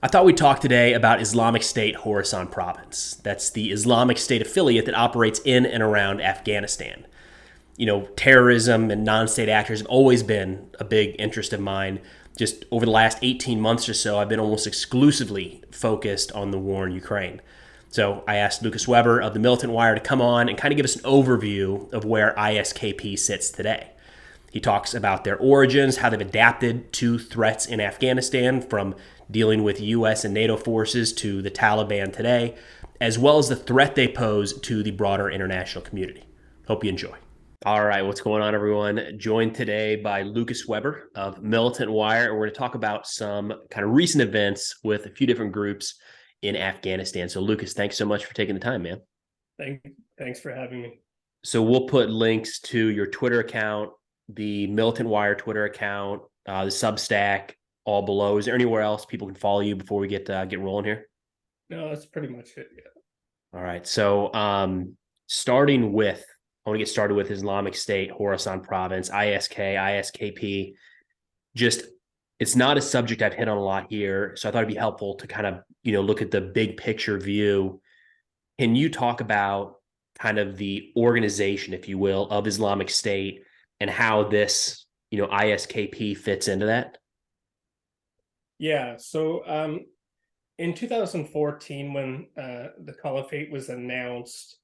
I thought we'd talk today about Islamic State Khorasan province. That's the Islamic State affiliate that operates in and around Afghanistan. Terrorism and non state actors have always been a big interest of mine. Just over the last 18 months or so, I've been almost exclusively focused on the war in Ukraine. So I asked Lucas Weber of the Militant Wire to come on and kind of give us an overview of where ISKP sits today. He talks about their origins, how they've adapted to threats in Afghanistan, from dealing with U.S. and NATO forces to the Taliban today, as well as the threat they pose to the broader international community. Hope you enjoy. All right, what's going on, everyone? Joined today by Lucas Weber of Militant Wire. We're going to talk about some kind of recent events with a few different groups in Afghanistan. So, Lucas, thanks so much for taking the time, man. Thanks for having me. So, we'll put links to your Twitter account, the Militant Wire Twitter account, the Substack, all below. Is there anywhere else people can follow you before we get rolling here? No, that's pretty much it. Yeah. All right. So, starting with, I want to get started with Islamic State, Khorasan Province, ISKP. Just, it's not a subject I've hit on a lot here, so I thought it'd be helpful to kind of, look at the big picture view. Can you talk about kind of the organization, if you will, of Islamic State and how this, ISKP fits into that? Yeah. So in 2014, when the caliphate was announced,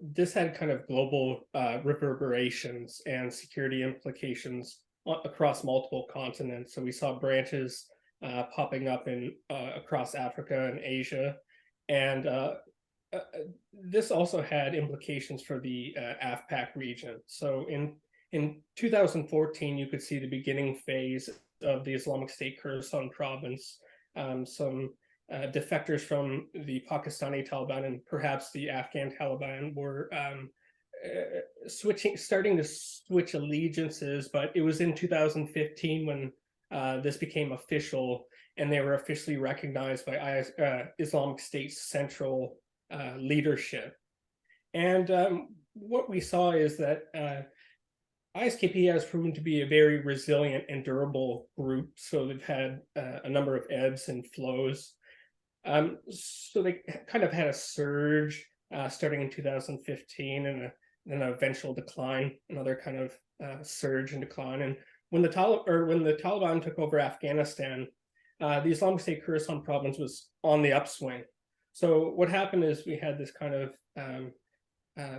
this had kind of global reverberations and security implications across multiple continents. So we saw branches popping up in across Africa and Asia, and this also had implications for the AfPak region. So in 2014, you could see the beginning phase of the Islamic State Khorasan province. Some defectors from the Pakistani Taliban and perhaps the Afghan Taliban were starting to switch allegiances, but it was in 2015 when this became official, and they were officially recognized by Islamic State's central leadership. And what we saw is that ISKP has proven to be a very resilient and durable group. So they've had a number of ebbs and flows. So they kind of had a surge starting in 2015 and an eventual decline, another kind of surge and decline. And when the Taliban took over Afghanistan, the Islamic State Khorasan province was on the upswing. So what happened is we had this kind of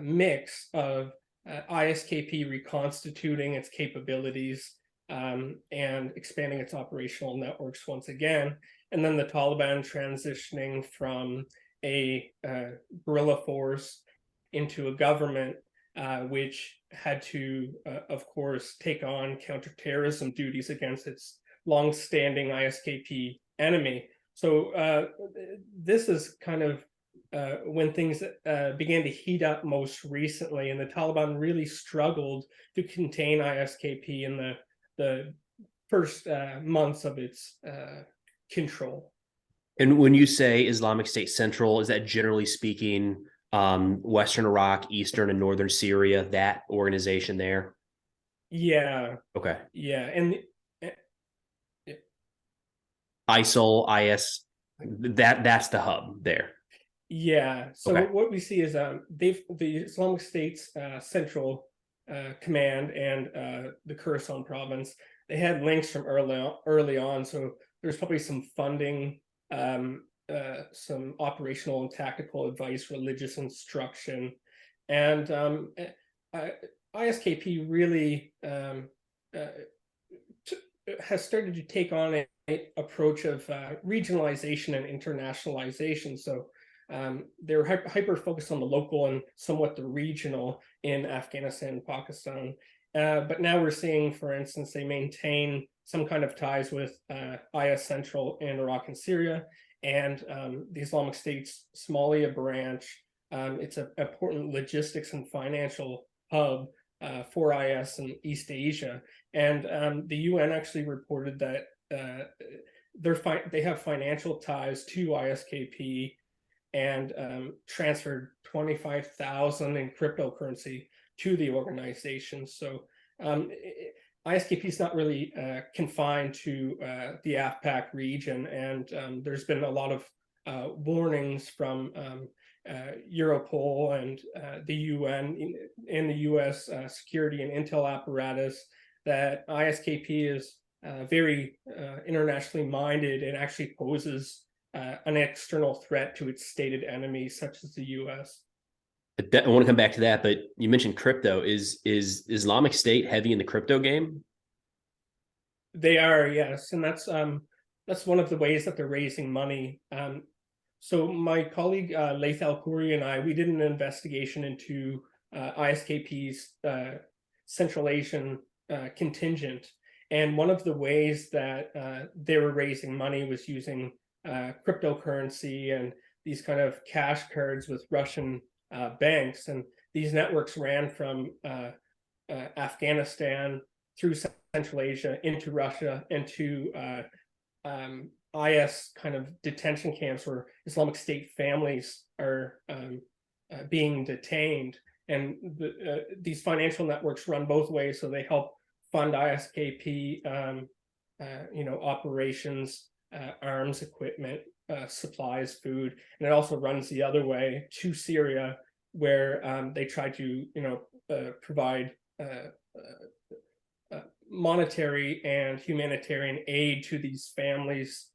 mix of ISKP reconstituting its capabilities and expanding its operational networks once again, and then the Taliban transitioning from a guerrilla force into a government which had to, of course, take on counter-terrorism duties against its long-standing ISKP enemy. So this is kind of when things began to heat up most recently, and the Taliban really struggled to contain ISKP in the first months of its control. And when you say Islamic State Central, is that generally speaking Western Iraq, Eastern and Northern Syria, that organization there? Yeah. Okay. Yeah. And ISIL, IS, that's the hub there. Yeah. So Okay. what we see is the Islamic State's central command and the Khorasan province, they had links from early on. So there's probably some funding, some operational and tactical advice, religious instruction, and ISKP really has started to take on an approach of regionalization and internationalization. So they're hyper focused on the local and somewhat the regional in Afghanistan and Pakistan. But now we're seeing, for instance, they maintain some kind of ties with IS Central in Iraq and Syria, and the Islamic State's Somalia branch. It's an important logistics and financial hub for IS in East Asia. And the UN actually reported that they have financial ties to ISKP and transferred 25,000 in cryptocurrency to the organization. So ISKP is not really confined to the AFPAC region, and there's been a lot of warnings from Europol and the UN in the US security and intel apparatus that ISKP is very internationally minded and actually poses an external threat to its stated enemies, such as the US. I want to come back to that, but you mentioned crypto. Is Islamic State heavy in the crypto game? They are, yes, and that's one of the ways that they're raising money. So my colleague Laith Al Khoury and I, we did an investigation into ISKP's Central Asian contingent, and one of the ways that they were raising money was using cryptocurrency and these kind of cash cards with Russian banks, and these networks ran from Afghanistan through Central Asia into Russia and to IS kind of detention camps where Islamic State families are being detained. And these financial networks run both ways, so they help fund ISKP, operations, arms, equipment, supplies, food, and it also runs the other way to Syria, where they try to, provide monetary and humanitarian aid to these families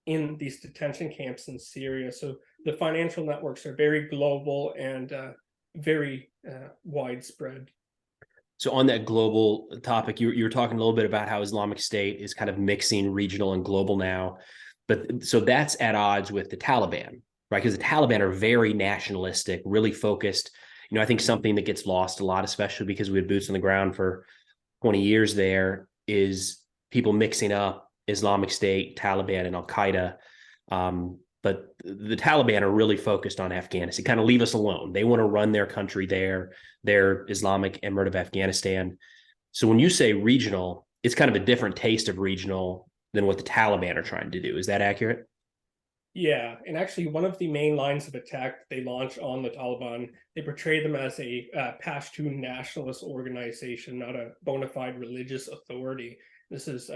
in these detention camps in Syria. So the financial networks are very global and very widespread. So on that global topic, you were talking a little bit about how Islamic State is kind of mixing regional and global now, but so that's at odds with the Taliban, right? Because the Taliban are very nationalistic, really focused. I think something that gets lost a lot, especially because we had boots on the ground for 20 years there, is people mixing up Islamic State, Taliban, and Al Qaeda. But the Taliban are really focused on Afghanistan, kind of leave us alone. They want to run their country there, their Islamic Emirate of Afghanistan. So when you say regional, it's kind of a different taste of regional than what the Taliban are trying to do. Is that accurate? Yeah, and actually one of the main lines of attack they launch on the Taliban, they portray them as a Pashtun nationalist organization, not a bona fide religious authority. This is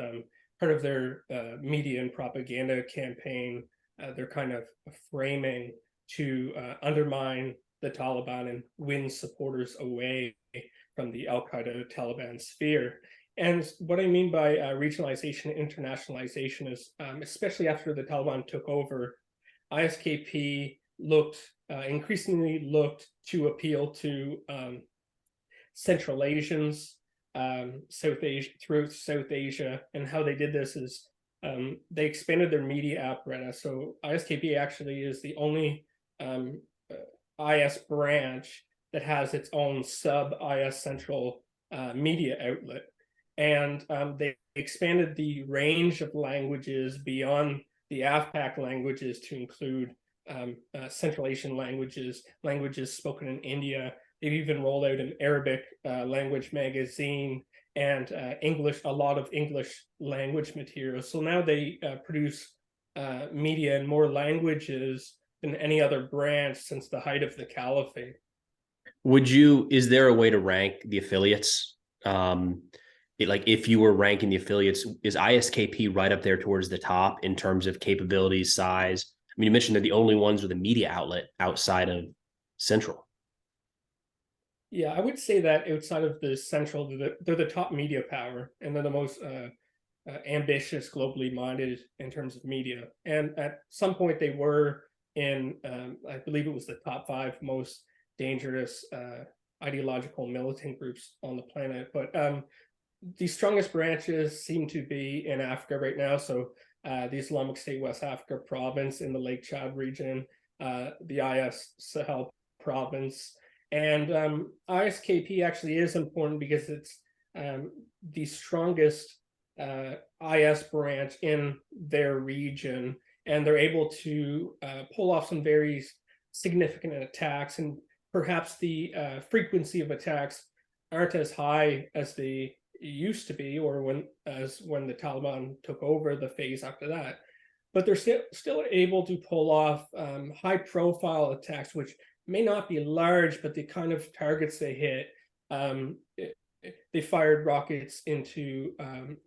part of their media and propaganda campaign. They're kind of framing to undermine the Taliban and win supporters away from the Al-Qaeda Taliban sphere. And what I mean by regionalization and internationalization is, especially after the Taliban took over, ISKP increasingly looked to appeal to Central Asians, throughout South Asia. And how they did this is they expanded their media apparatus. So ISKP actually is the only IS branch that has its own sub-IS central media outlet. And they expanded the range of languages beyond the AFPAC languages to include Central Asian languages spoken in India. They've even rolled out an Arabic language magazine and a lot of English language material. So now they produce media in more languages than any other branch since the height of the caliphate. Is there a way to rank the affiliates? Like if you were ranking the affiliates, is ISKP right up there towards the top in terms of capabilities, size? I mean, you mentioned they're the only ones with a media outlet outside of Central. Yeah, I would say that outside of the Central, they're the top media power, and they're the most ambitious, globally minded in terms of media. And at some point, they were in, I believe it was the top 5 most dangerous ideological militant groups on the planet. But the strongest branches seem to be in Africa right now. So the Islamic State West Africa province in the Lake Chad region, the IS Sahel province. And ISKP actually is important because it's the strongest IS branch in their region, and they're able to pull off some very significant attacks, and perhaps the frequency of attacks aren't as high as they used to be, or when the Taliban took over the phase after that. But they're still able to pull off high profile attacks, which may not be large, but the kind of targets they hit they fired rockets into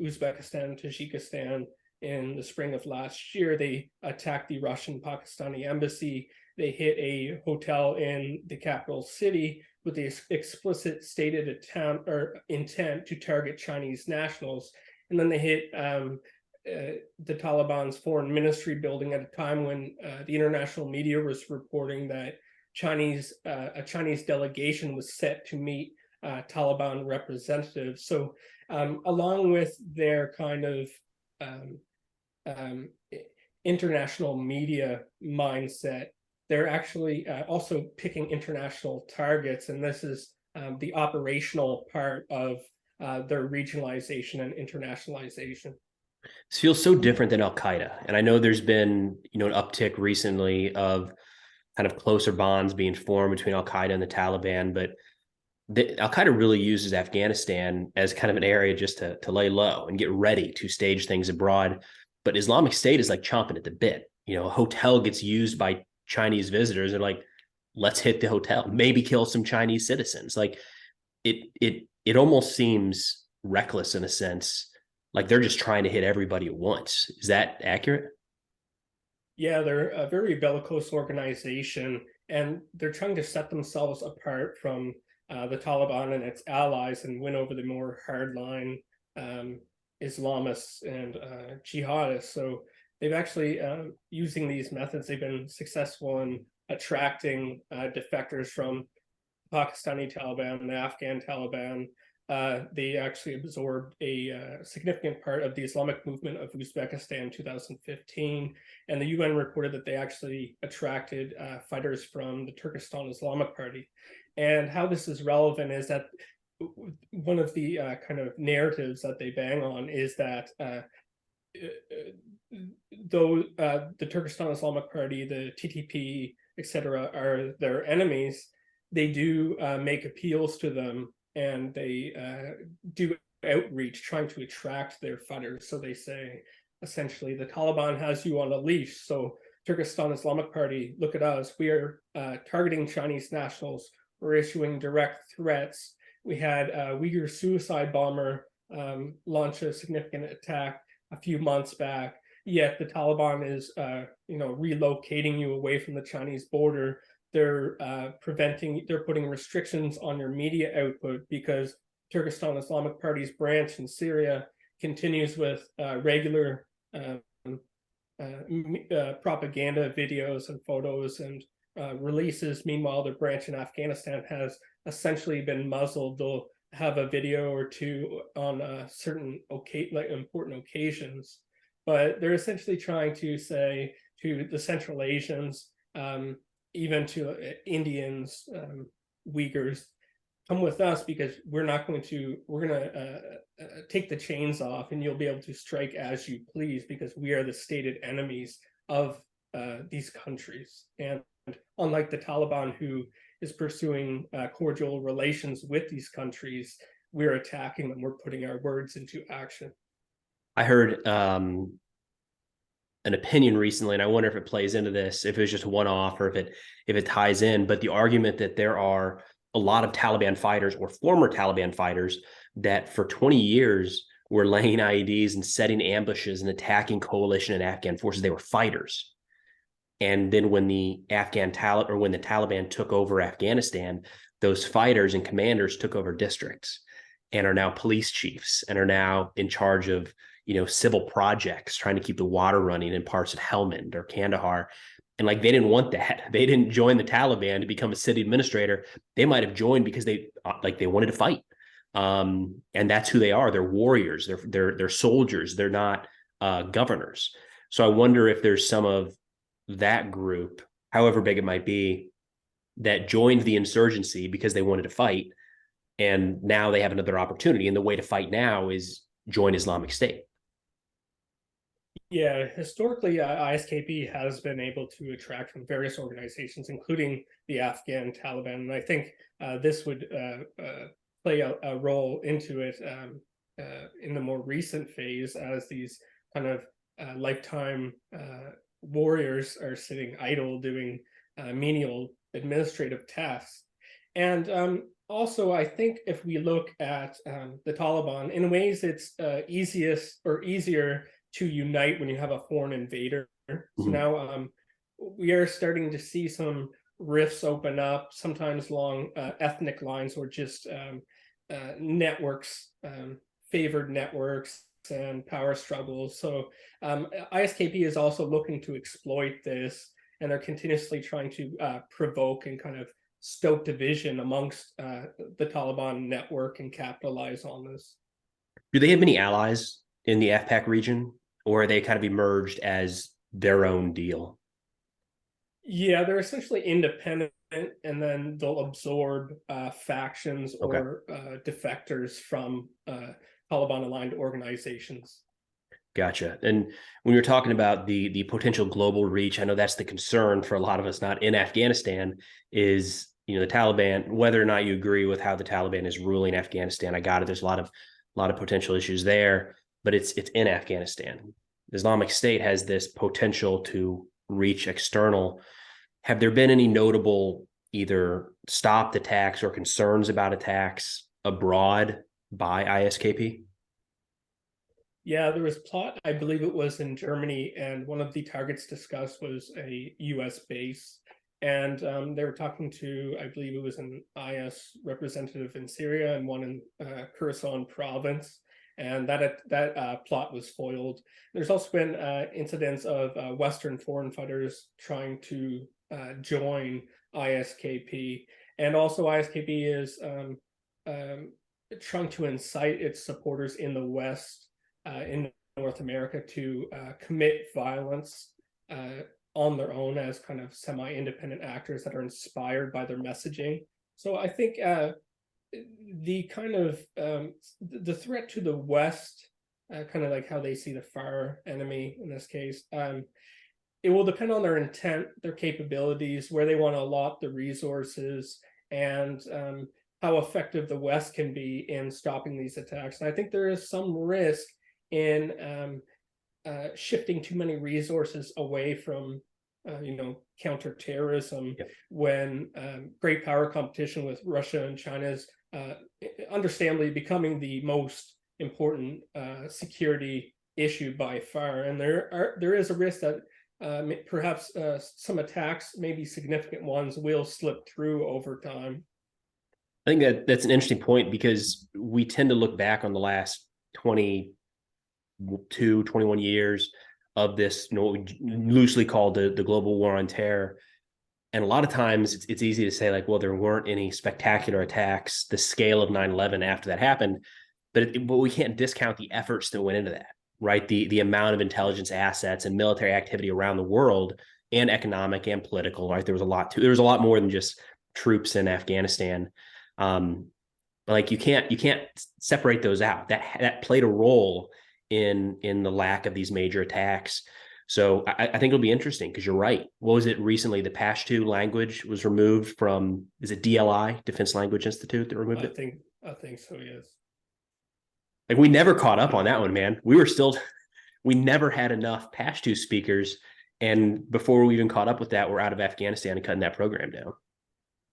Uzbekistan, Tajikistan in the spring of last year. They attacked the Russian Pakistani embassy. They hit a hotel in the capital city with the explicit stated attempt or intent to target Chinese nationals. And then they hit the Taliban's foreign ministry building at a time when the international media was reporting that a Chinese delegation was set to meet Taliban representatives. So, along with their kind of um, international media mindset, they're actually also picking international targets, and this is the operational part of their regionalization and internationalization. This feels so different than Al Qaeda, and I know there's been an uptick recently of kind of closer bonds being formed between Al Qaeda and the Taliban, but Al Qaeda really uses Afghanistan as kind of an area just to lay low and get ready to stage things abroad. But Islamic State is like chomping at the bit. A hotel gets used by Chinese visitors. They're like, let's hit the hotel, maybe kill some Chinese citizens. Like it almost seems reckless in a sense. Like they're just trying to hit everybody at once. Is that accurate? Yeah, they're a very bellicose organization, and they're trying to set themselves apart from the Taliban and its allies and win over the more hardline Islamists and jihadists. So they've actually, using these methods, they've been successful in attracting defectors from Pakistani Taliban, the Afghan Taliban. They actually absorbed a significant part of the Islamic movement of Uzbekistan in 2015, and the UN reported that they actually attracted fighters from the Turkestan Islamic Party. And how this is relevant is that one of the kind of narratives that they bang on is that though the Turkestan Islamic Party, the TTP, etc., are their enemies, they do make appeals to them, and they do outreach trying to attract their fighters. So they say, essentially, the Taliban has you on a leash. So Turkestan Islamic Party, look at us. We are targeting Chinese nationals. We're issuing direct threats. We had a Uyghur suicide bomber launch a significant attack a few months back. Yet the Taliban is, relocating you away from the Chinese border. They're putting restrictions on your media output because Turkestan Islamic Party's branch in Syria continues with regular propaganda videos and photos and releases. Meanwhile, their branch in Afghanistan has essentially been muzzled. They'll have a video or two on certain important occasions, but they're essentially trying to say to the Central Asians, even to Indians, Uyghurs, come with us because we're going to take the chains off, and you'll be able to strike as you please because we are the stated enemies of these countries. And unlike the Taliban, who is pursuing cordial relations with these countries, we're attacking them. We're putting our words into action. I heard an opinion recently, and I wonder if it plays into this, if it's just one off or if it ties in. But the argument that there are a lot of Taliban fighters or former Taliban fighters that for 20 years were laying IEDs and setting ambushes and attacking coalition and Afghan forces. They were fighters. And then when the Taliban took over Afghanistan, those fighters and commanders took over districts and are now police chiefs and are now in charge of civil projects, trying to keep the water running in parts of Helmand or Kandahar. And like, they didn't want that. They didn't join the Taliban to become a city administrator. They might have joined because they wanted to fight. And that's who they are. They're warriors. They're soldiers. They're not governors. So I wonder if there's some of that group, however big it might be, that joined the insurgency because they wanted to fight. And now they have another opportunity. And the way to fight now is join Islamic State. Yeah, historically, ISKP has been able to attract from various organizations, including the Afghan Taliban. And I think this would play a role into it in the more recent phase, as these kind of lifetime warriors are sitting idle doing menial administrative tasks. And Also, I think if we look at the Taliban, in ways, it's easier to unite when you have a foreign invader. So Mhm. now we are starting to see some rifts open up, sometimes along ethnic lines or just networks, favored networks and power struggles. So ISKP is also looking to exploit this, and they're continuously trying to provoke and kind of stoke division amongst the Taliban network and capitalize on this. Do they have many allies in the AfPak region, or are they kind of emerged as their own deal? Yeah, they're essentially independent, and then they'll absorb factions Okay. or defectors from Taliban aligned organizations. Gotcha. And when you're talking about the potential global reach, I know that's the concern for a lot of us not in Afghanistan is, the Taliban, whether or not you agree with how the Taliban is ruling Afghanistan. I got it. There's a lot of potential issues there, but it's in Afghanistan. Islamic State has this potential to reach external. Have there been any notable either stopped attacks or concerns about attacks abroad by ISKP? Yeah, there was plot, I believe it was in Germany, and one of the targets discussed was a US base. And they were talking to, I believe it was an IS representative in Syria and one in Kherson province. And that plot was foiled. There's also been incidents of Western foreign fighters trying to join ISKP. And also, ISKP is trying to incite its supporters in the West in North America to commit violence on their own as kind of semi-independent actors that are inspired by their messaging. So I think the kind of the threat to the West, kind of like how they see the far enemy in this case, it will depend on their intent, their capabilities, where they want to allot the resources, and how effective the West can be in stopping these attacks. And I think there is some risk in shifting too many resources away from counter-terrorism Yep. when great power competition with Russia and China is understandably becoming the most important security issue by far. And there is a risk that perhaps some attacks, maybe significant ones, will slip through over time. I think that's an interesting point because we tend to look back on the last 22, 21 years of this, what we loosely call the global war on terror. And a lot of times it's easy to say, like, well, there weren't any spectacular attacks, the scale of 9/11 after that happened, but we can't discount the efforts that went into that, right? The amount of intelligence assets and military activity around the world and economic and political, right? There was a lot more than just troops in Afghanistan. Um, like you can't separate those out. That played a role in the lack of these major attacks. So I think it'll be interesting because you're right. What was it recently? The Pashto language was removed from, is it DLI, Defense Language Institute, that removed I it? think I think so. Yes. Like we never caught up on that one, man. We never had enough Pashto speakers. And before we even caught up with that, we're out of Afghanistan and cutting that program down.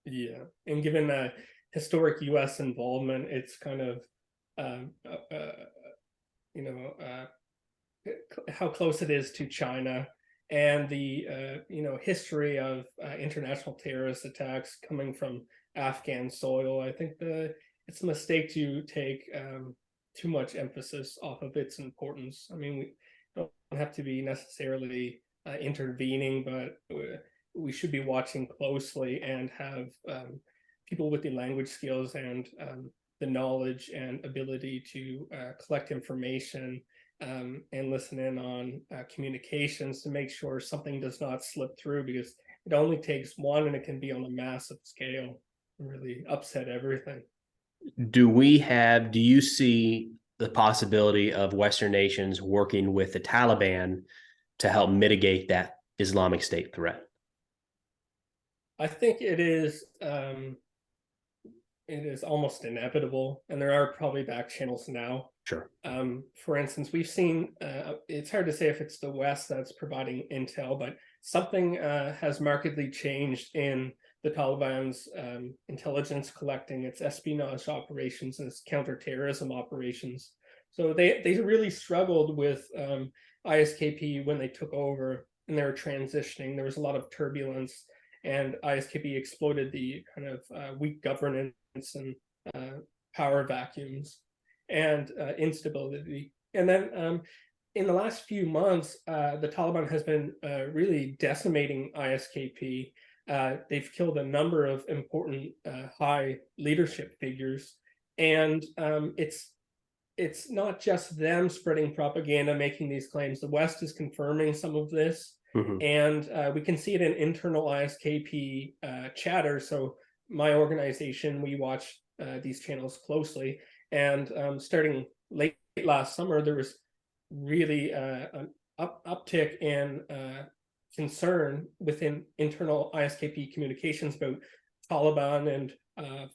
Yeah, and given historic U.S. involvement, it's kind of um, uh, uh, you know how close it is to China, and the history of international terrorist attacks coming from Afghan soil. I think it's a mistake to take too much emphasis off of its importance. I mean, we don't have to be necessarily intervening, but we should be watching closely and have people with the language skills and the knowledge and ability to collect information and listen in on communications to make sure something does not slip through, because it only takes one and it can be on a massive scale and really upset everything. Do you see the possibility of Western nations working with the Taliban to help mitigate that Islamic State threat? I think it is almost inevitable, and there are probably back channels now. Sure. For instance, we've seen it's hard to say if it's the West that's providing intel, but something has markedly changed in the Taliban's intelligence collecting, its espionage operations, and its counter-terrorism operations. So they really struggled with ISKP when they took over and they were transitioning. There was a lot of turbulence, and ISKP exploited the kind of weak governance and power vacuums and instability. And then in the last few months, the Taliban has been really decimating ISKP. They've killed a number of important high leadership figures, and it's not just them spreading propaganda, making these claims. The West is confirming some of this, and we can see it in internal ISKP chatter. So my organization, we watch these channels closely, and starting late last summer, there was really an uptick in concern within internal ISKP communications about Taliban and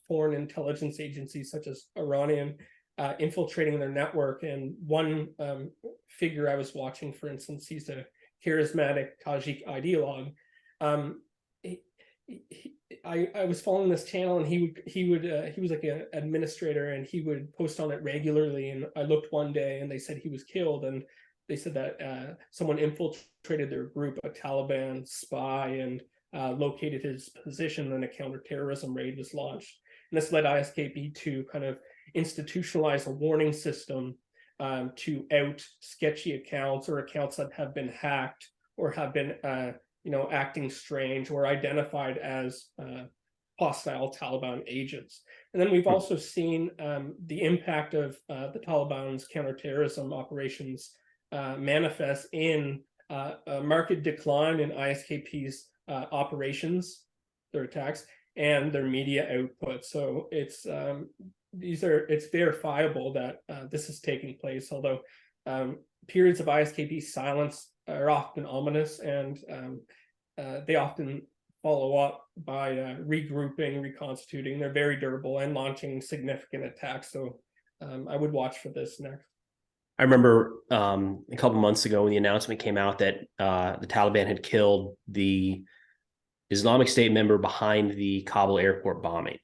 foreign intelligence agencies such as Iranian infiltrating their network. And one figure I was watching, for instance, he's a charismatic Tajik ideologue. I was following this channel, and he was like an administrator, and he would post on it regularly. And I looked one day, and they said he was killed, and they said that someone infiltrated their group, a Taliban spy, and located his position, and a counterterrorism raid was launched. And this led ISKP to kind of institutionalize a warning system to out sketchy accounts or accounts that have been hacked or have been acting strange or identified as hostile Taliban agents. And then we've also seen the impact of the Taliban's counterterrorism operations manifest in a market decline in ISKP's operations, their attacks, and their media output. So it's verifiable that this is taking place, although periods of ISKP silence are often ominous, and they often follow up by regrouping, reconstituting. They're very durable and launching significant attacks. So I would watch for this next. I remember a couple months ago when the announcement came out that the Taliban had killed the Islamic State member behind the Kabul airport bombing.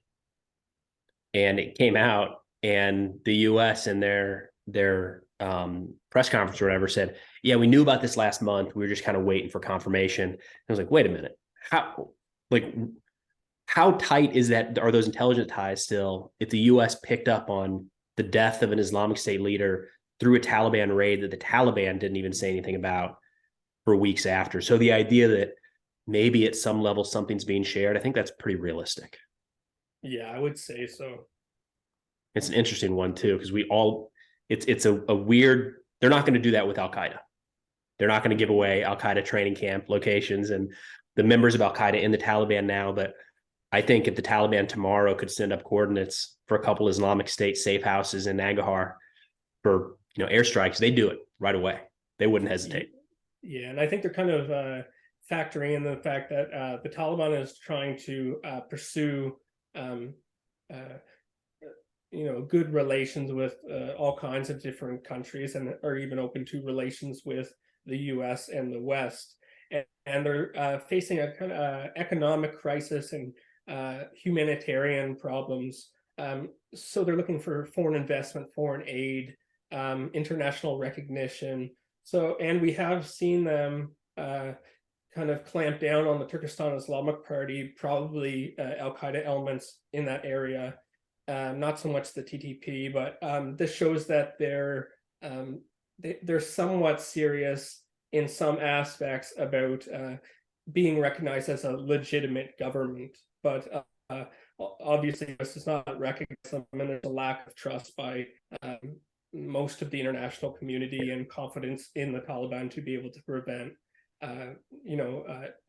And it came out, and the U.S. in their press conference or whatever said, yeah, we knew about this last month. We were just kind of waiting for confirmation. And I was like, wait a minute. How tight is that? Are those intelligence ties still? If the U.S. picked up on the death of an Islamic State leader through a Taliban raid that the Taliban didn't even say anything about for weeks after. So the idea that maybe at some level something's being shared, I think that's pretty realistic. Yeah, I would say so. It's an interesting one too, because it's a weird, they're not going to do that with Al-Qaeda. They're not going to give away Al-Qaeda training camp locations and the members of Al-Qaeda in the Taliban now. But I think if the Taliban tomorrow could send up coordinates for a couple Islamic State safe houses in Nangarhar for airstrikes, they'd do it right away. They wouldn't hesitate. Yeah, and I think they're kind of factoring in the fact that the Taliban is trying to pursue good relations with all kinds of different countries, and are even open to relations with the U.S. and the West. And they're facing a kind of economic crisis and humanitarian problems. So they're looking for foreign investment, foreign aid, international recognition. So, and we have seen them kind of clamp down on the Turkestan Islamic Party, probably Al-Qaeda elements in that area. Not so much the TTP, but this shows that they're somewhat serious in some aspects about being recognized as a legitimate government. But obviously, this does not recognize them, and there's a lack of trust by most of the international community and confidence in the Taliban to be able to prevent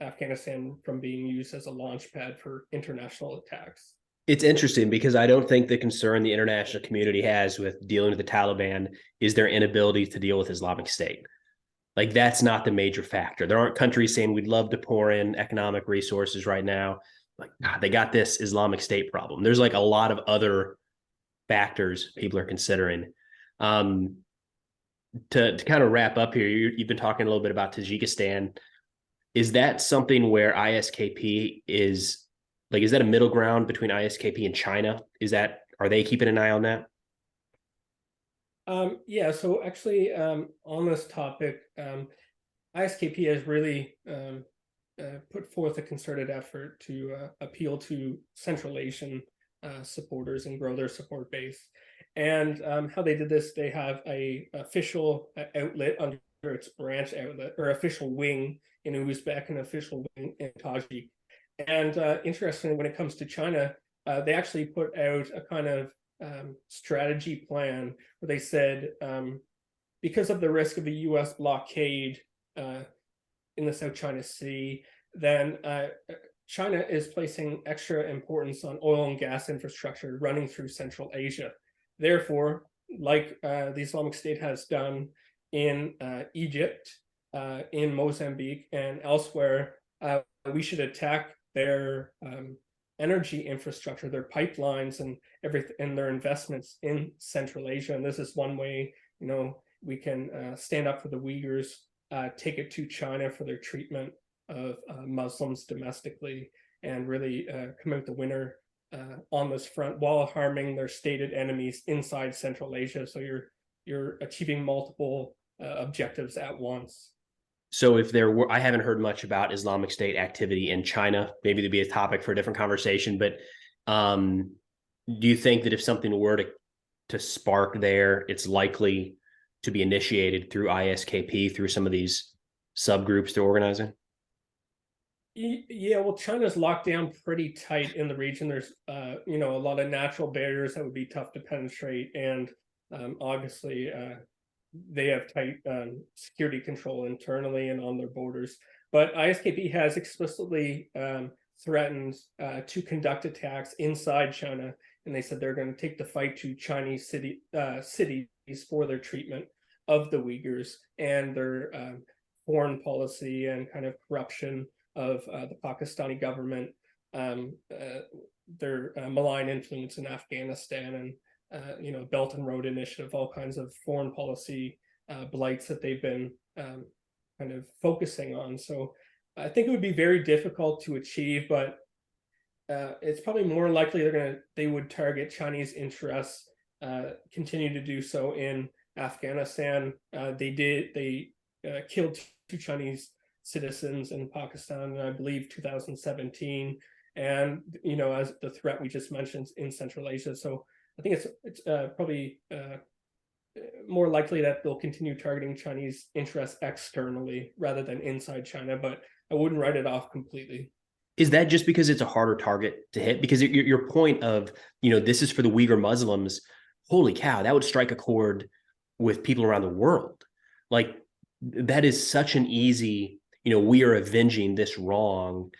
Afghanistan from being used as a launch pad for international attacks. It's interesting because I don't think the concern the international community has with dealing with the Taliban is their inability to deal with Islamic State. Like, that's not the major factor. There aren't countries saying we'd love to pour in economic resources right now. Like, they got this Islamic State problem. There's like a lot of other factors people are considering. To kind of wrap up here, you've been talking a little bit about Tajikistan. Is that something where ISKP is Like, is that a middle ground between ISKP and China? Are they keeping an eye on that? Yeah, so actually, on this topic, ISKP has really put forth a concerted effort to appeal to Central Asian supporters and grow their support base. And how they did this, they have a official outlet under its branch outlet, or official wing in Uzbek and official wing in Tajik. And interestingly, when it comes to China, they actually put out a kind of strategy plan where they said, because of the risk of a U.S. blockade in the South China Sea, then China is placing extra importance on oil and gas infrastructure running through Central Asia. Therefore, like the Islamic State has done in Egypt, in Mozambique, and elsewhere, we should attack their energy infrastructure, their pipelines, and everything, and their investments in Central Asia. And this is one way, we can stand up for the Uyghurs, take it to China for their treatment of Muslims domestically, and really come out the winner on this front while harming their stated enemies inside Central Asia. So you're achieving multiple objectives at once. So if there were, I haven't heard much about Islamic State activity in China. Maybe there'd be a topic for a different conversation. But do you think that if something were to spark there, it's likely to be initiated through ISKP, through some of these subgroups they're organizing? Yeah, well, China's locked down pretty tight in the region. There's, a lot of natural barriers that would be tough to penetrate, and obviously, they have tight security control internally and on their borders. But ISKP has explicitly threatened to conduct attacks inside China, and they said they're going to take the fight to Chinese cities for their treatment of the Uyghurs and their foreign policy and kind of corruption of the Pakistani government, their malign influence in Afghanistan, and Belt and Road Initiative, all kinds of foreign policy blights that they've been kind of focusing on. So I think it would be very difficult to achieve, but it's probably more likely they would target Chinese interests, continue to do so in Afghanistan. They killed 2 Chinese citizens in Pakistan in, I believe, 2017, and as the threat we just mentioned in Central Asia. So I think it's probably more likely that they'll continue targeting Chinese interests externally rather than inside China, but I wouldn't write it off completely. Is that just because it's a harder target to hit? Because your point of, this is for the Uyghur Muslims, holy cow, that would strike a chord with people around the world. Like, that is such an easy, we are avenging this wrong.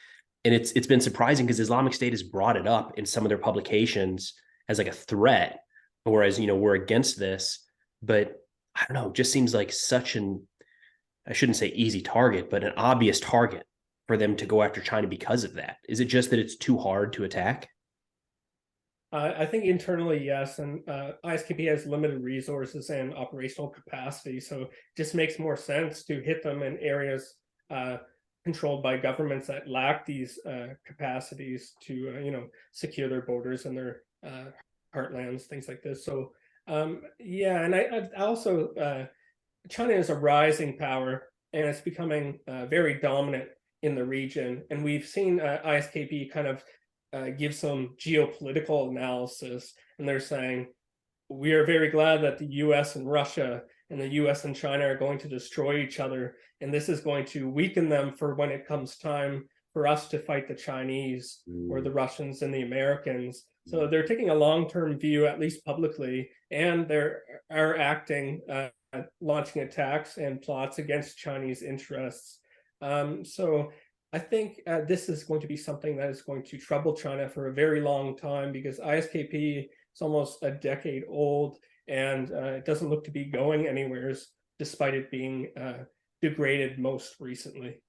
And it's been surprising because Islamic State has brought it up in some of their publications as like a threat, or as, we're against this. But I don't know, it just seems like such I shouldn't say easy target, but an obvious target for them to go after China because of that. Is it just that it's too hard to attack? I think internally, yes, and ISKP has limited resources and operational capacity, so it just makes more sense to hit them in areas controlled by governments that lack these capacities to, secure their borders and their heartlands, things like this. So, yeah, and I also, China is a rising power, and it's becoming very dominant in the region, and we've seen ISKP kind of give some geopolitical analysis, and they're saying, we are very glad that the US and Russia and the US and China are going to destroy each other, and this is going to weaken them for when it comes time for us to fight the Chinese or the Russians and the Americans. So they're taking a long-term view, at least publicly, and they are acting, launching attacks and plots against Chinese interests. So I think this is going to be something that is going to trouble China for a very long time, because ISKP is almost a decade old, and it doesn't look to be going anywhere, despite it being degraded most recently.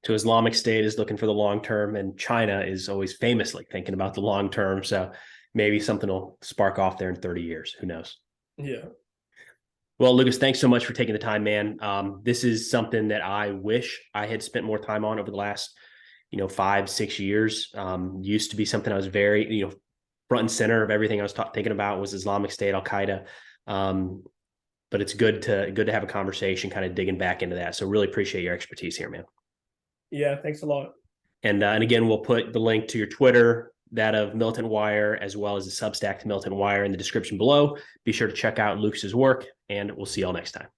So Islamic State is looking for the long term, and China is always famously thinking about the long term. So maybe something will spark off there in 30 years. Who knows? Yeah. Well, Lucas, thanks so much for taking the time, man. This is something that I wish I had spent more time on over the last 5-6 years. Used to be something I was very, front and center of everything I was thinking about was Islamic State, Al Qaeda. But it's good to have a conversation, kind of digging back into that. So really appreciate your expertise here, man. Yeah, thanks a lot. And again, we'll put the link to your Twitter, that of Militant Wire, as well as the Substack to Militant Wire in the description below. Be sure to check out Lucas's work, and we'll see y'all next time.